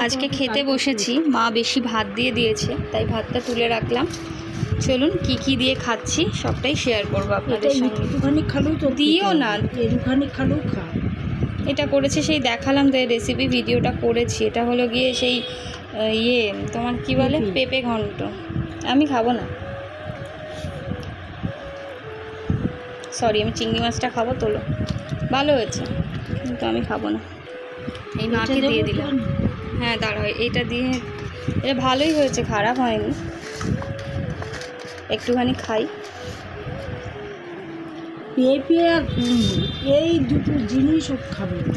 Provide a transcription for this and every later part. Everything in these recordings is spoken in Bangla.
আজকে খেতে বসেছি, মা বেশি ভাত দিয়ে দিয়েছে তাই ভাতটা তুলে রাখলাম। চলুন কি কি দিয়ে খাচ্ছি সবটাই শেয়ার করবো আপনাদের সঙ্গে। একটুখানি খালেও তো দিও না, একটুখানি খালেও খা। এটা করেছে সেই দেখালাম তো, রেসিপি ভিডিওটা করেছি। এটা হলো গিয়ে সেই তোমার কি বলে পেঁপে ঘন্ট। আমি খাবো না, সরি, আমি চিংড়ি মাছটা খাবো। তোলো, ভালো হয়েছে কিন্তু আমি খাবো না। এই মাকে দিয়ে দিলাম। হ্যাঁ দাঁড়াও, এটা দিয়ে, এটা ভালোই হয়েছে, খারাপ হয়নি। একটুখানি খাই। পেঁপে আর কুমড়ো এই দুটো জিনিস ও খাবে না।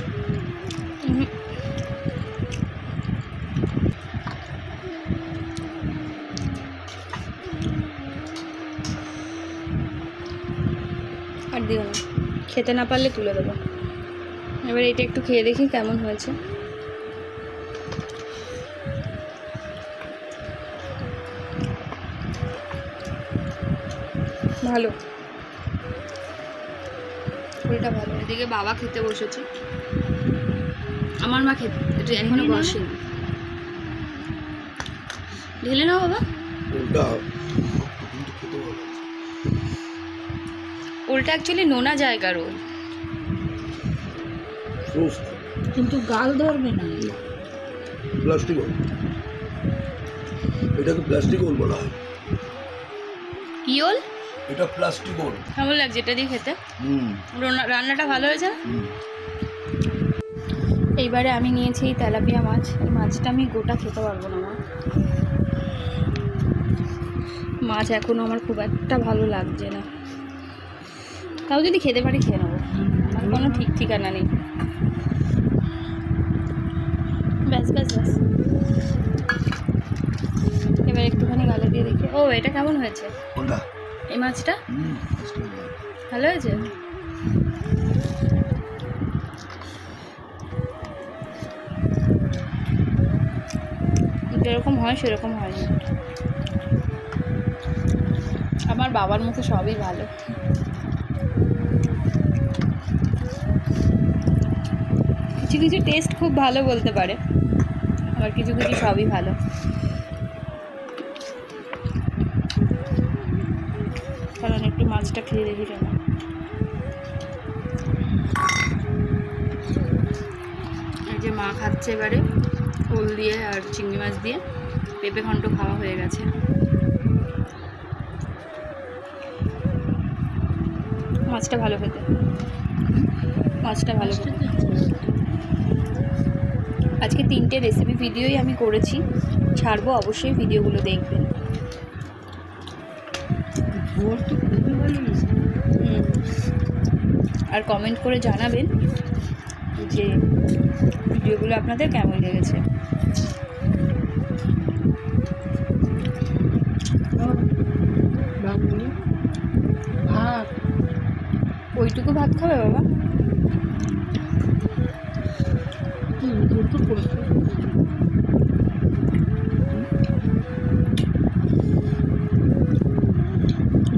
আর দিও না, খেতে না পারলে তুলে দেবো। এবার এটা একটু খেয়ে দেখি কেমন হয়েছে। ভালো, ওইটা ভালো। এদিকে বাবা খেতে বসেছে, আমার মা খেতে এখনো বসেনি। ঢেলে নাও বাবা। ওলটা অ্যাকচুয়ালি নোনা জায়গা রোল, কিন্তু গাল ধরবে না। প্লাস্টিক ওল, এটাকে প্লাস্টিক ওল বলা হয়। কি ওল? এটা প্লাস্টিক ওল। কেমন লাগছে এটা দিয়ে খেতে? রান্নাটা ভালো হয়েছে। এইবারে আমি নিয়েছি এই তেলাপিয়া মাছ। এই মাছটা আমি গোটা খেতে পারবো না মা, মাছ এখনও আমার খুব একটা ভালো লাগছে না। তাও যদি খেতে পারি খেয়ে নেবো, আর কোনো ঠিক ঠিকানা নেই। ব্যাস ব্যাস ব্যাস, এবার একটুখানি গালে দিয়ে দেখি। ও, এটা কেমন হয়েছে এই মাছটা? ভালো হয়েছে। যেরকম হয় সেরকম হয়নি। আমার বাবার মুখে সবই ভালো। কিছু কিছু টেস্ট খুব ভালো বলতে পারে, আবার কিছু কিছু সবই ভালো। কারণ একটু মাছটা খেয়ে দেখি কেন। এই যে মা খাচ্ছে এবারে ওল দিয়ে আর চিংড়ি মাছ দিয়ে। পেঁপে ঘন্ট খাওয়া হয়ে গেছে। মাছটা ভালো খেতে, মাছটা ভালো খেতে। আজকে 3টে রেসিপি ভিডিওই আমি করেছি, ছাড়বো, অবশ্যই ভিডিওগুলো দেখবেন। আর কমেন্ট করে জানাবেন যে ভিডিওগুলো আপনাদের কেমন লেগেছে। ওইটুকু ভাত খাবে বাবা?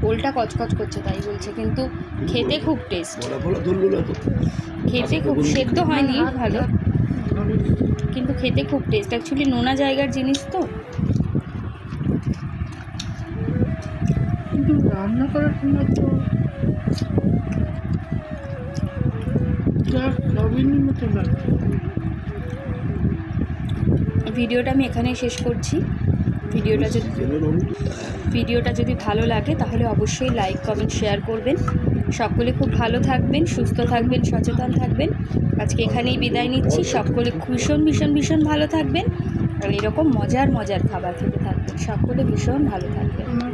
ওলটা কচকচ করছে তাই বলছে, কিন্তু খেতে খুব টেস্ট। খেতে খুব, সেদ্ধ হয়নি ভালো, কিন্তু খেতে খুব টেস্ট। অ্যাকচুয়ালি নোনা জায়গার জিনিস তো। কিন্তু রান্না করার সময় তো নবীনের মতো লাগছে। ভিডিওটা আমি এখানেই শেষ করছি। ভিডিওটা যদি ভালো লাগে তাহলে অবশ্যই লাইক, কমেন্ট, শেয়ার করবেন। সকলে খুব ভালো থাকবেন, সুস্থ থাকবেন, সচেতন থাকবেন। আজকে এখানেই বিদায় নিচ্ছি। সকলে ভীষণ ভীষণ ভীষণ ভালো থাকবেন আর এরকম মজার মজার খাবার খেতে থাকবেন। সকলে ভীষণ ভালো থাকবেন। আমার